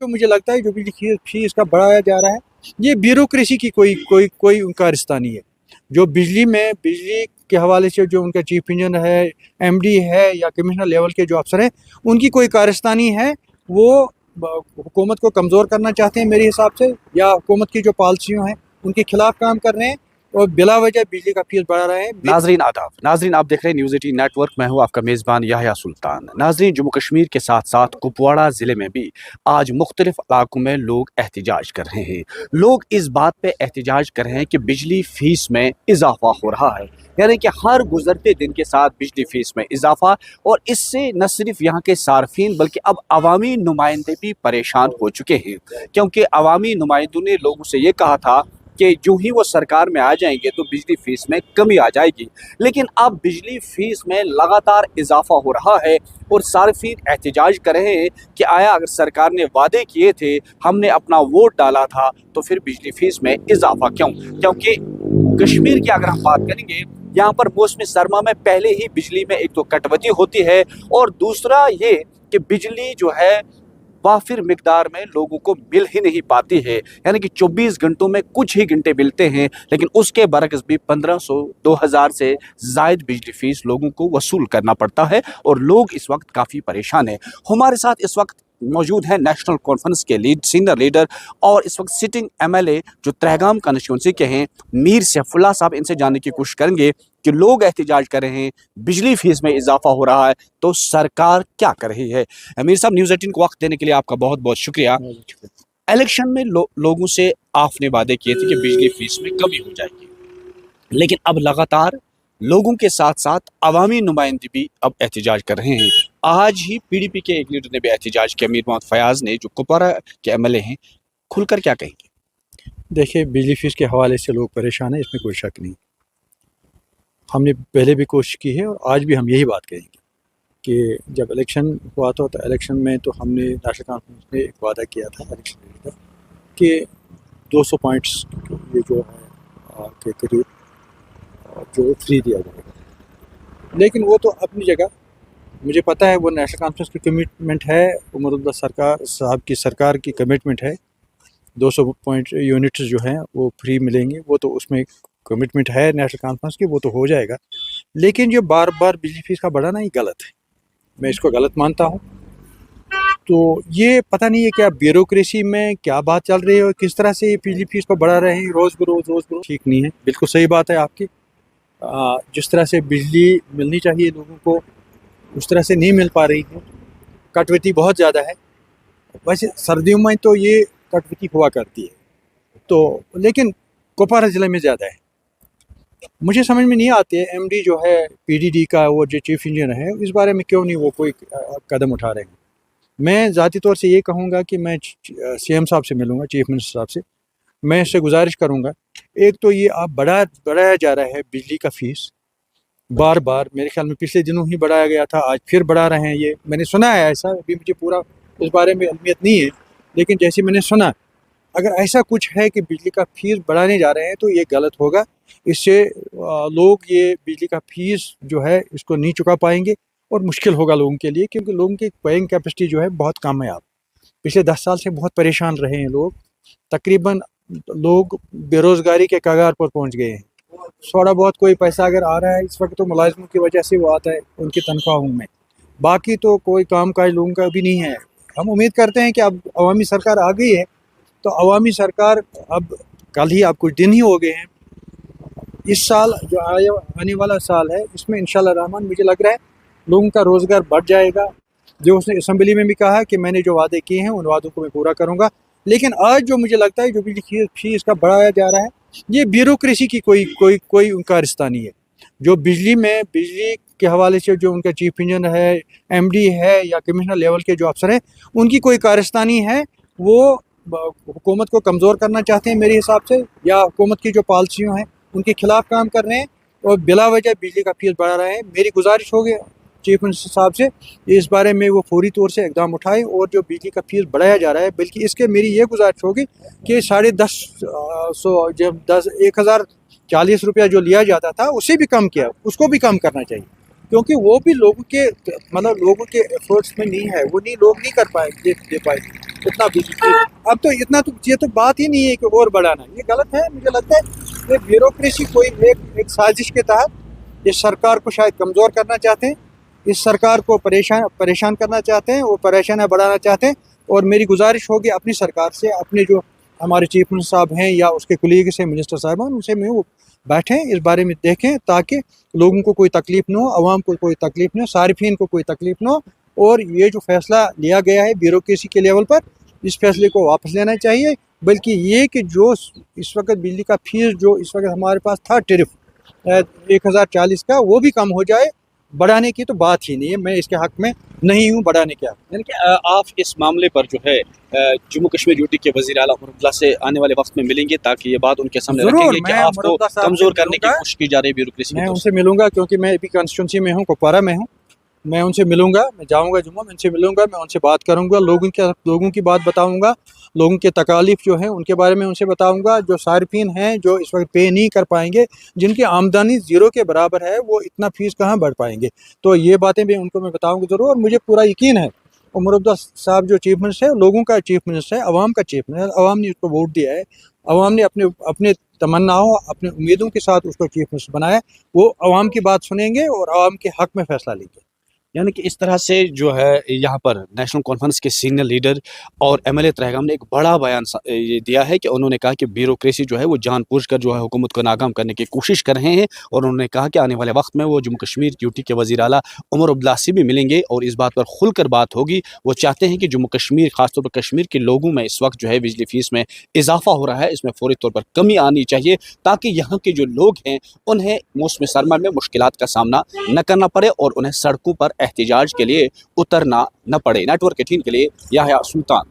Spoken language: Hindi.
तो मुझे लगता है जो बिजली फीस का बढ़ाया जा रहा है, ये ब्यूरोक्रेसी की कोई उनका रिश्ता नहीं है। जो बिजली के हवाले से जो उनका चीफ इंजीनियर है, एमडी है या कमिश्नर लेवल के जो अफसर हैं, उनकी कोई कारस्तानी है। वो हुकूमत को कमज़ोर करना चाहते हैं मेरे हिसाब से, या हुकूमत की जो पॉलिसियों हैं उनके खिलाफ काम कर रहे हैं और बिला वजह बिजली का फीस बढ़ा रहे हैं। नाजरीन आदाब, नाजरीन आप देख रहे हैं न्यूज़ 18 नेटवर्क। मैं हूं आपका मेज़बान याह्या सुल्तान। नाजरीन, जम्मू कश्मीर के साथ साथ कुपवाड़ा ज़िले में भी आज मुख्तलिफ इलाकों में लोग एहतजाज कर रहे हैं। लोग इस बात पे एहतजाज कर रहे हैं कि बिजली फीस में इजाफा हो रहा है, यानी कि हर गुजरते दिन के साथ बिजली फीस में इजाफा। और इससे न सिर्फ यहाँ के सार्फिन बल्कि अब अवामी नुमाइंदे भी परेशान हो चुके हैं, क्योंकि अवामी नुमाइंदों ने लोगों से ये कहा था कि जो ही वो सरकार में आ जाएंगे तो बिजली फीस में कमी आ जाएगी। लेकिन अब बिजली फीस में लगातार इजाफा हो रहा है और सार्फिन एहतजाज कर रहे हैं कि आया अगर सरकार ने वादे किए थे, हमने अपना वोट डाला था, तो फिर बिजली फीस में इजाफा क्यों? क्योंकि कश्मीर की अगर हम बात करेंगे, यहाँ पर मौसम सरमा में पहले ही बिजली में एक तो कटौती होती है और दूसरा ये कि बिजली जो है वाफिर मिकदार में लोगों को मिल ही नहीं पाती है, यानी कि 24 घंटों में कुछ ही घंटे मिलते हैं। लेकिन उसके बरक्स भी 1500 2000 से जायद बिजली फीस लोगों को वसूल करना पड़ता है और लोग इस वक्त काफ़ी परेशान हैं। हमारे साथ इस वक्त मौजूद है नेशनल कॉन्फ्रेंस के सीनियर लीडर और इस वक्त सिटिंग एमएलए जो त्रेगाम कंस्टिट्यूंसी के हैं, मीर सैफुल्लाह साहब। इनसे जानने की कोशिश करेंगे कि लोग एहतजाज कर रहे हैं, बिजली फीस में इजाफा हो रहा है, तो सरकार क्या कर रही है। मीर साहब, न्यूज़ 18 को वक्त देने के लिए आपका बहुत बहुत शुक्रिया। इलेक्शन में लोगों से आपने वादे किए थे कि बिजली फीस में कमी हो जाएगी, लेकिन अब लगातार लोगों के साथ साथ अवामी नुमाइंदे भी अब एहतजाज कर रहे हैं। आज ही पीडीपी के एक लीडर ने भी एहतजाज किया, मीर मोहम्मद फयाज ने, जो कुपवाड़ा के एमएलए हैं। खुलकर क्या कहेंगे? देखिए, बिजली फीस के हवाले से लोग परेशान हैं, इसमें कोई शक नहीं। हमने पहले भी कोशिश की है और आज भी हम यही बात कहेंगे कि जब इलेक्शन हुआ था तो इलेक्शन में तो हमने नेशनल कॉन्फ्रेंस में एक वादा किया था इलेक्शन का कि 200 पॉइंट्स ये जो है के करीब जो फ्री दिया जाएगा। लेकिन वो तो अपनी जगह, मुझे पता है वो नेशनल कॉन्फ्रेंस की कमिटमेंट है, उमर अब्दुल्ला सरकार साहब की सरकार की कमिटमेंट है। 200 पॉइंट यूनिट्स जो हैं वो फ्री मिलेंगे, वो तो उसमें कमिटमेंट है नेशनल कॉन्फ्रेंस की, वो तो हो जाएगा। लेकिन जो बार बार बिजली फीस का बढ़ाना ही गलत है, मैं इसको गलत मानता हूँ। तो ये पता नहीं है क्या ब्यूरोक्रेसी में क्या बात चल रही है और किस तरह से ये बिजली फीस को बढ़ा रहे हैं रोज़ बरोज़, ठीक नहीं है। बिल्कुल सही बात है आपकी। जिस तरह से बिजली मिलनी चाहिए लोगों को उस तरह से नहीं मिल पा रही है, कटौती बहुत ज़्यादा है। वैसे सर्दियों में तो ये कटौती हुआ करती है, तो लेकिन कुपवाड़ा ज़िले में ज़्यादा है। मुझे समझ में नहीं आती है एमडी जो है पीडीडी का, वो जो चीफ इंजीनियर है, इस बारे में क्यों नहीं वो कोई कदम उठा रहे हैं। मैं ज़ाती तौर से ये कहूँगा कि मैं सीएम साहब से मिलूँगा, चीफ मिनिस्टर साहब से, मैं इससे गुजारिश करूँगा। एक तो ये आप बढ़ाया जा रहा है बिजली का फीस बार बार, मेरे ख्याल में पिछले दिनों ही बढ़ाया गया था, आज फिर बढ़ा रहे हैं। ये मैंने सुना है ऐसा, अभी मुझे पूरा इस बारे में इल्मियत नहीं है, लेकिन जैसे मैंने सुना, अगर ऐसा कुछ है कि बिजली का फीस बढ़ाने जा रहे हैं तो ये गलत होगा। इससे लोग ये बिजली का फीस जो है इसको नहीं चुका पाएंगे और मुश्किल होगा लोगों के लिए, क्योंकि लोगों की पेइंग कैपेसिटी जो है बहुत कम है। आप पिछले 10 साल से बहुत परेशान रहे हैं लोग, तकरीबन लोग बेरोज़गारी के कगार पर पहुंच गए हैं। थोड़ा बहुत कोई पैसा अगर आ रहा है इस वक्त तो मुलाजिमों की वजह से वो आता है उनकी तनख्वाहों में, बाकी तो कोई काम काज लोगों का भी नहीं है। हम उम्मीद करते हैं कि अब अवामी सरकार आ गई है, तो अवामी सरकार, अब कल ही अब कुछ दिन ही हो गए हैं, इस साल जो आने वाला साल है इसमें इंशाल्लाह रहमान मुझे लग रहा है लोगों का रोज़गार बढ़ जाएगा। जो उसने असम्बली में भी कहा कि मैंने जो वादे किए हैं उन वादों को मैं पूरा करूँगा। लेकिन आज जो मुझे लगता है जो बिजली फीस का बढ़ाया जा रहा है, ये ब्यूरोक्रेसी की कोई उनका रिश्ता नहीं है। जो बिजली के हवाले से जो उनका चीफ इंजीनियर है, एमडी है या कमिश्नर लेवल के जो अफसर हैं, उनकी कोई कारस्तानी है। वो हुकूमत को कमज़ोर करना चाहते हैं मेरे हिसाब से, या हुकूमत की जो पॉलिसियों हैं उनके खिलाफ काम कर रहे हैं और बिला वजह बिजली का फीस बढ़ा रहे हैं। मेरी गुजारिश होगी चीफ मिनिस्टर साहब से, इस बारे में वो फौरी तौर से इकदाम उठाएं और जो बिजली का फीस बढ़ाया जा रहा है, बल्कि इसके मेरी ये गुजारिश होगी कि 1050 जब 1040 रुपया जो लिया जाता था उससे भी कम किया, उसको भी कम करना चाहिए, क्योंकि वो भी लोगों के मतलब लोगों के एफर्ट्स में नहीं है, वो नहीं लोग नहीं कर पाए दे पाए इतना बिजली। अब तो इतना तो ये तो बात ही नहीं है कि और बढ़ाना, ये गलत है। मुझे लगता है ये ब्यूरोक्रेसी कोई एक साजिश के तहत इस सरकार को शायद कमज़ोर करना चाहते हैं, इस सरकार को परेशान करना चाहते हैं, वो परेशानियाँ बढ़ाना चाहते हैं। और मेरी गुजारिश होगी अपनी सरकार से, अपने जो हमारे चीफ मिनिस्टर साहब हैं या उसके कुलीग से मिनिस्टर साहबान, उनसे मैं वो बैठें, इस बारे में देखें, ताकि लोगों को कोई तकलीफ न हो, आवाम को कोई तकलीफ न हो, सारिफिन को कोई तकलीफ न हो। और ये जो फैसला लिया गया है ब्यूरोक्रेसी के लेवल पर, इस फैसले को वापस लेना चाहिए। बल्कि ये कि जो इस वक्त बिजली का फीस जो इस वक्त हमारे पास था टेरिफ 1040 का, वो भी कम हो जाए। बढ़ाने की तो बात ही नहीं है, मैं इसके हक में नहीं हूँ बढ़ाने के हक में। यानी कि आप इस मामले पर जो है जम्मू कश्मीर यूटी के वज़ीर आला उमर अब्दुल्ला से आने वाले वक्त में मिलेंगे, ताकि ये बात उनके सामने ज़रूर, रखेंगे कि मैं आपको उमर अब्दुल्ला साहब से कमज़ोर करने की मिलूंगा। कोशिश की जा रही है ब्यूरोक्रेसी मैं की तरफ उनसे मिलूंगा, क्योंकि मैं अभी कॉन्स्टिट्यूंसी में हूँ, कुपवारा में हूँ। मैं उनसे मिलूंगा, मैं जाऊंगा जम्मू, मैं उनसे मिलूंगा, मैं उनसे बात करूंगा, लोगों की बात बताऊंगा, लोगों के तकालीफ जो है उनके बारे में उनसे बताऊंगा। जो सारिफिन हैं जो इस वक्त पे नहीं कर पाएंगे, जिनकी आमदनी ज़ीरो के बराबर है, वो इतना फीस कहाँ भर पाएंगे, तो ये बातें भी उनको मैं बताऊंगा ज़रूर। और मुझे पूरा यकीन है उमर अब्दुल्ला साहब जो चीफ मिनिस्टर है, लोगों का चीफ मिनिस्टर है, अवाम का चीफ मिनिस्टर, अवाम ने उसको वोट दिया है, अवाम ने अपने अपने तमन्नाओं अपने उम्मीदों के साथ उसको चीफ मिनिस्टर बनाया। वो अवाम की बात सुनेंगे और अवाम के हक में फैसला लेंगे। यानी कि इस तरह से जो है यहाँ पर नेशनल कॉन्फ्रेंस के सीनियर लीडर और एमएलए तहगाम ने एक बड़ा बयान ये दिया है कि उन्होंने कहा कि ब्यूरोक्रेसी जो है वो जानबूझकर जो है हुकूमत को नाकाम करने की कोशिश कर रहे हैं। और उन्होंने कहा कि आने वाले वक्त में वो जम्मू कश्मीर यूटी के वज़ीर आला उमर अब्दुल्ला से भी मिलेंगे और इस बात पर खुलकर बात होगी। वो चाहते हैं कि जम्मू कश्मीर, खासतौर पर कश्मीर के लोगों में इस वक्त जो है बिजली फीस में इजाफा हो रहा है, इसमें फौरी तौर पर कमी आनी चाहिए, ताकि यहाँ के जो लोग हैं उन्हें मौसम सरमा में मुश्किलात का सामना न करना पड़े और उन्हें सड़कों पर एहतिजाज के लिए उतरना न पड़े। नेटवर्क 18 के लिए याह्या सुल्तान।